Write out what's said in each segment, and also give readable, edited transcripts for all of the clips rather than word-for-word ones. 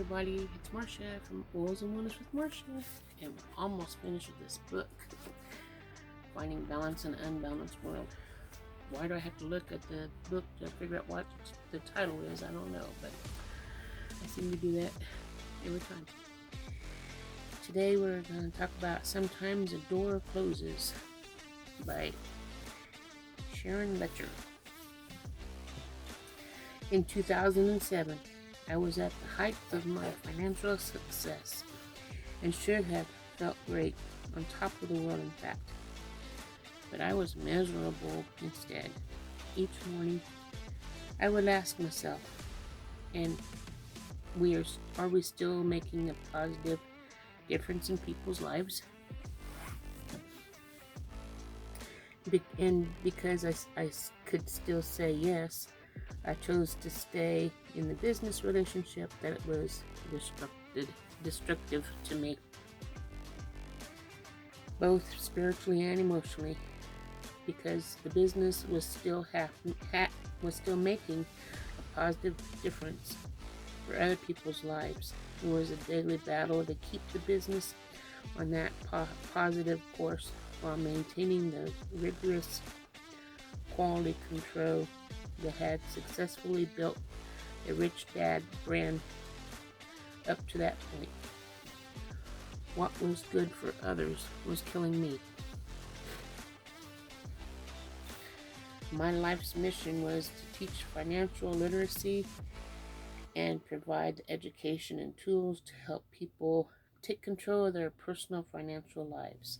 everybody, it's Marcia from Oils and Wellness with Marcia, and we're almost finished with this book, Finding Balance in an Unbalanced World. Why do I have to look at the book to figure out what the title is? I don't know, but I seem to do that every time. Today we're going to talk about Sometimes a Door Closes by Sharon Lechter. In 2007, I was at the height of my financial success and should have felt great, on top of the world in fact. But I was miserable instead. Each morning, I would ask myself, are we still making a positive difference in people's lives? And because I could still say yes, I chose to stay in the business relationship that was destructive to me, both spiritually and emotionally, because the business was still making a positive difference for other people's lives. It was a daily battle to keep the business on that positive course while maintaining the rigorous quality control that had successfully built a Rich Dad brand up to that point. What was good for others was killing me. My life's mission was to teach financial literacy and provide education and tools to help people take control of their personal financial lives.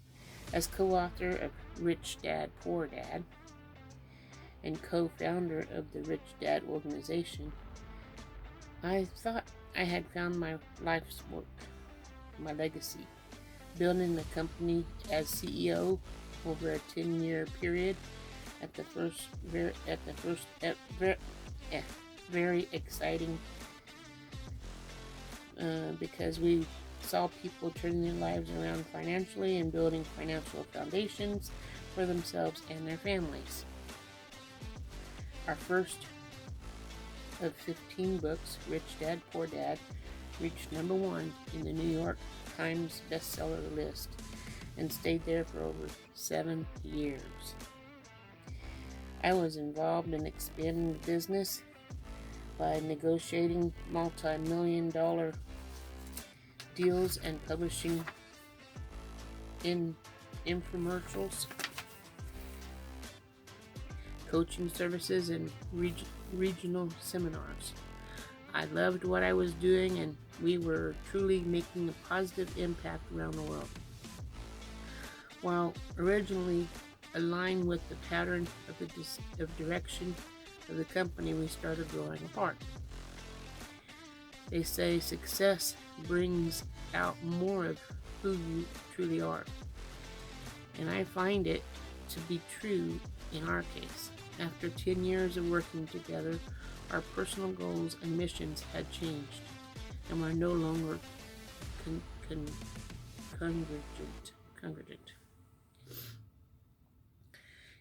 As co-author of Rich Dad, Poor Dad, and co-founder of the Rich Dad organization, I thought I had found my life's work, my legacy, building the company as CEO over a 10-year period. Very exciting, because we saw people turning their lives around financially and building financial foundations for themselves and their families. Our first of 15 books, Rich Dad, Poor Dad, reached number 1 in the New York Times bestseller list and stayed there for over 7 years. I was involved in expanding the business by negotiating multi-million-dollar deals and publishing in infomercials, coaching services, and regional seminars. I loved what I was doing, and we were truly making a positive impact around the world. While originally aligned with the pattern of direction of the company, we started growing apart. They say success brings out more of who you truly are, and I find it to be true in our case. After 10 years of working together, our personal goals and missions had changed and were no longer congruent.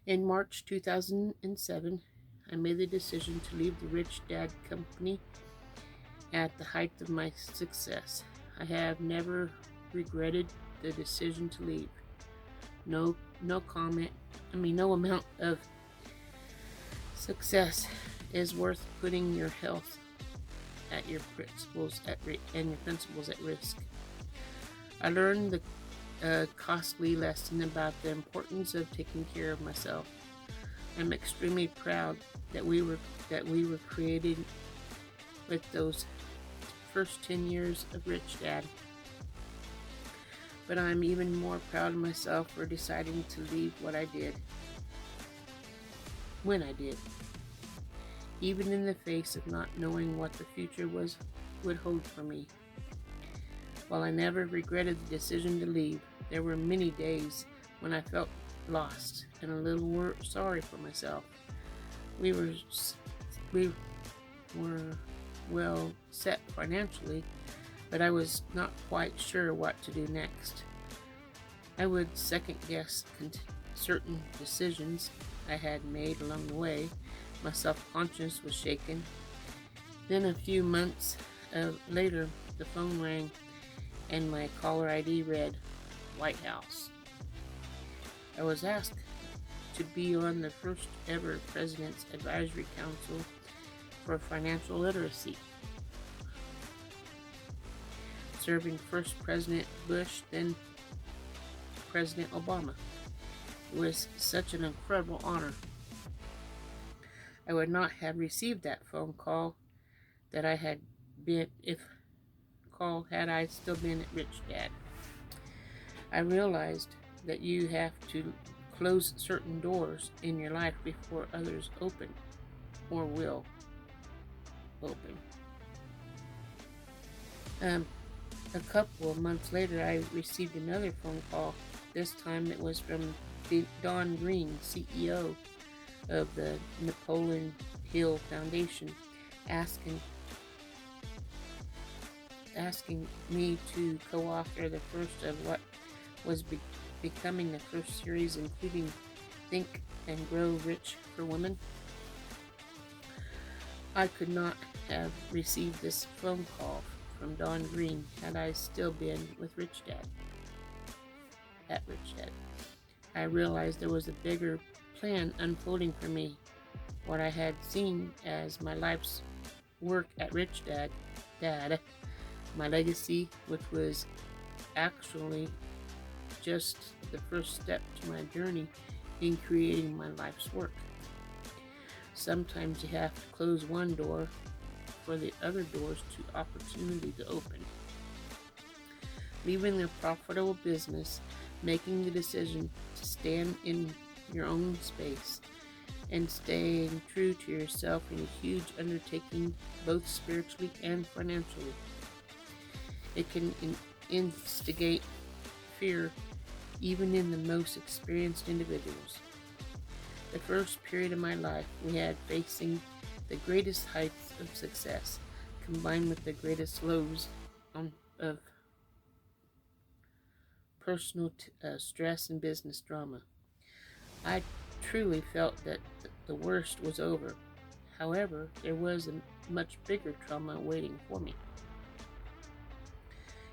In March 2007, I made the decision to leave the Rich Dad company at the height of my success. I have never regretted the decision to leave. No amount of success is worth putting your health and your principles at risk. I learned the costly lesson about the importance of taking care of myself. I'm extremely proud that we were created with those first 10 years of Rich Dad. But I'm even more proud of myself for deciding to leave what I did when I did, even in the face of not knowing what the future would hold for me. While I never regretted the decision to leave, there were many days when I felt lost and a little sorry for myself. We were well set financially, but I was not quite sure what to do next. I would second guess certain decisions I had made along the way. My self-conscious was shaken. Then a few months later, the phone rang and my caller ID read White House. I was asked to be on the first ever President's Advisory Council for Financial Literacy, serving first President Bush, then President Obama. It was such an incredible honor. I would not have received that phone call that I had been had I still been at Rich Dad. I realized that you have to close certain doors in your life before others open or will open. A couple of months later, I received another phone call. This time it was from Don Green, CEO of the Napoleon Hill Foundation, asking me to co-author the first of what was becoming the first series, including Think and Grow Rich for Women. I could not have received this phone call from Don Green had I still been with Rich Dad. At Rich Dad, I realized there was a bigger plan unfolding for me. What I had seen as my life's work at Rich Dad, my legacy, which was actually just the first step to my journey in creating my life's work. Sometimes you have to close one door for the other doors to opportunity to open. Leaving a profitable business, making the decision to stand in your own space, and staying true to yourself in a huge undertaking, both spiritually and financially. It can instigate fear even in the most experienced individuals. The first period of my life we had facing the greatest heights of success, combined with the greatest lows of personal stress and business drama. I truly felt that the worst was over. However, there was a much bigger trauma waiting for me.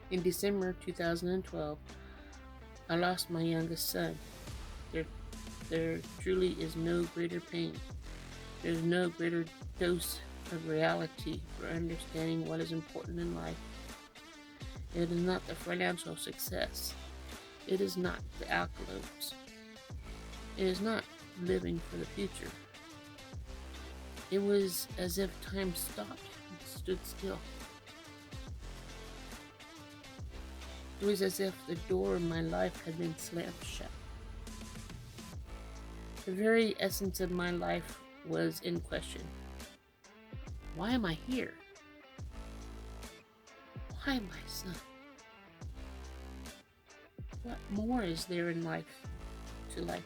In December 2012, I lost my youngest son. There truly is no greater pain. There's no greater dose of reality for understanding what is important in life. It is not the financial success. It is not the accolades. It is not living for the future. It was as if time stopped and stood still. It was as if the door of my life had been slammed shut. The very essence of my life was in question. Why am I here? Why my son? What more is there in life to life?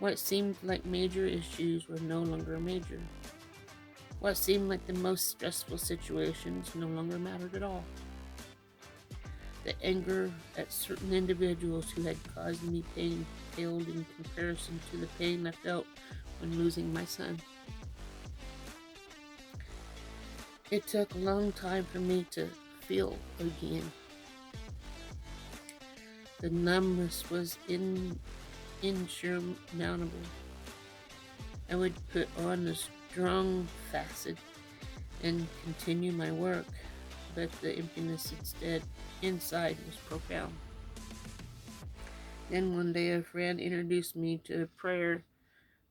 What seemed like major issues were no longer major. What seemed like the most stressful situations no longer mattered at all. The anger at certain individuals who had caused me pain paled in comparison to the pain I felt when losing my son. It took a long time for me to feel again. The numbness was insurmountable. I would put on a strong facade and continue my work, but the emptiness inside was profound. Then one day a friend introduced me to the prayer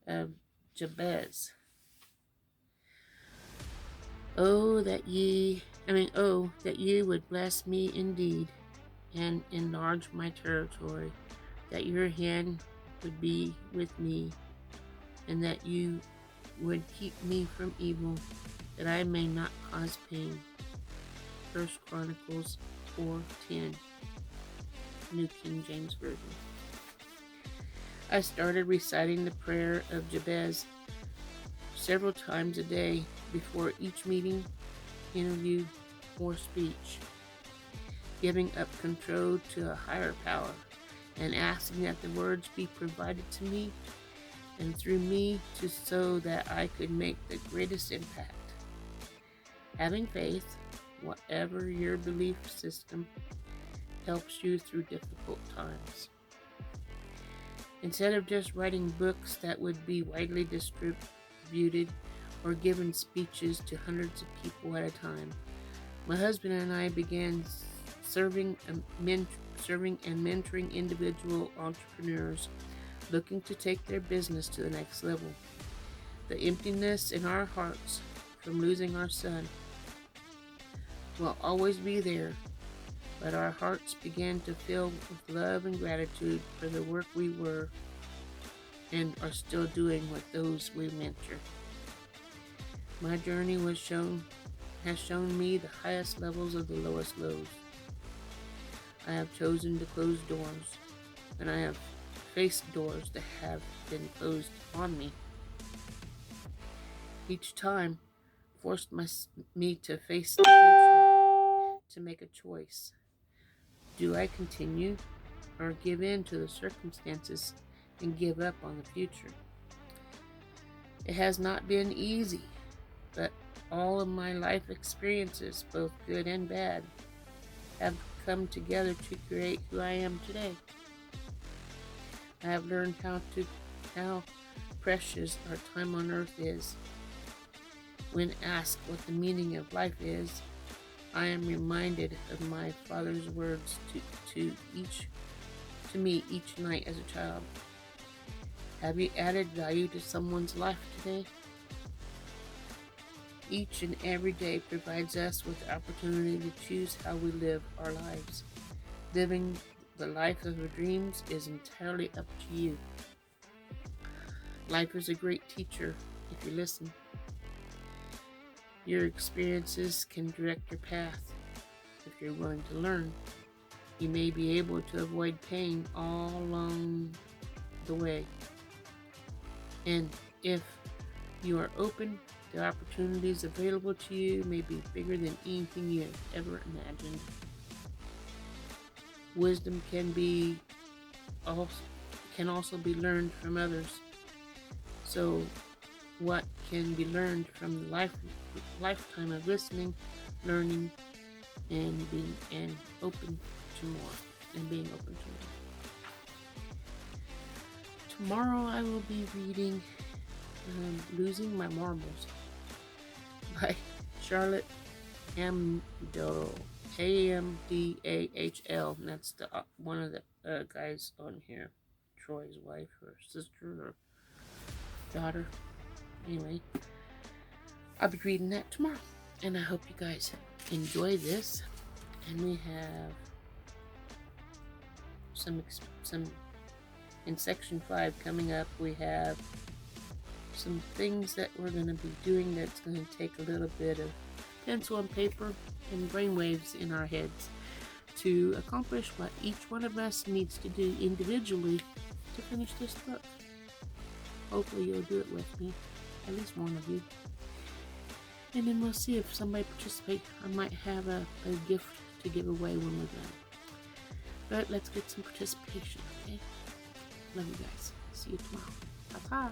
of Jabez. Oh, that ye would bless me indeed and enlarge my territory, that your hand would be with me, and that you would keep me from evil, that I may not cause pain. 1 Chronicles 4:10, New King James Version. I started reciting the prayer of Jabez several times a day before each meeting, interview, or speech, giving up control to a higher power and asking that the words be provided to me and through me so that I could make the greatest impact. Having faith, whatever your belief system helps you through difficult times. Instead of just writing books that would be widely distributed or given speeches to hundreds of people at a time, my husband and I began serving and mentoring individual entrepreneurs looking to take their business to the next level. The emptiness in our hearts from losing our son will always be there, but our hearts began to fill with love and gratitude for the work we were and are still doing with those we mentor. My journey has shown me the highest levels of the lowest lows. I have chosen to close doors, and I have faced doors that have been closed on me. Each time forced me to face the future, to make a choice. Do I continue or give in to the circumstances and give up on the future? It has not been easy, but all of my life experiences, both good and bad, have come together to create who I am today. I have learned how precious our time on earth is. When asked what the meaning of life is, I am reminded of my father's words to me each night as a child. Have you added value to someone's life today? Each and every day provides us with the opportunity to choose how we live our lives. Living the life of our dreams is entirely up to you. Life is a great teacher if you listen. Your experiences can direct your path if you're willing to learn. You may be able to avoid pain all along the way. And if you are open, the opportunities available to you may be bigger than anything you have ever imagined. Wisdom can also be learned from others. So what can be learned from the lifetime of listening, learning, and being open to more. Tomorrow I will be reading Losing My Marbles by Charlotte Amdahl, Amdahl, and that's the one of the guys on here, Troy's wife or sister or daughter. Anyway, I'll be reading that tomorrow, and I hope you guys enjoy this. And we have some in section 5 coming up. We have some things that we're going to be doing that's going to take a little bit of pencil and paper and brainwaves in our heads to accomplish what each one of us needs to do individually to finish this book. Hopefully you'll do it with me, at least one of you. And then we'll see if somebody participates. I might have a gift to give away when we're done. But let's get some participation, okay? Love you guys. See you tomorrow. Ta-ta.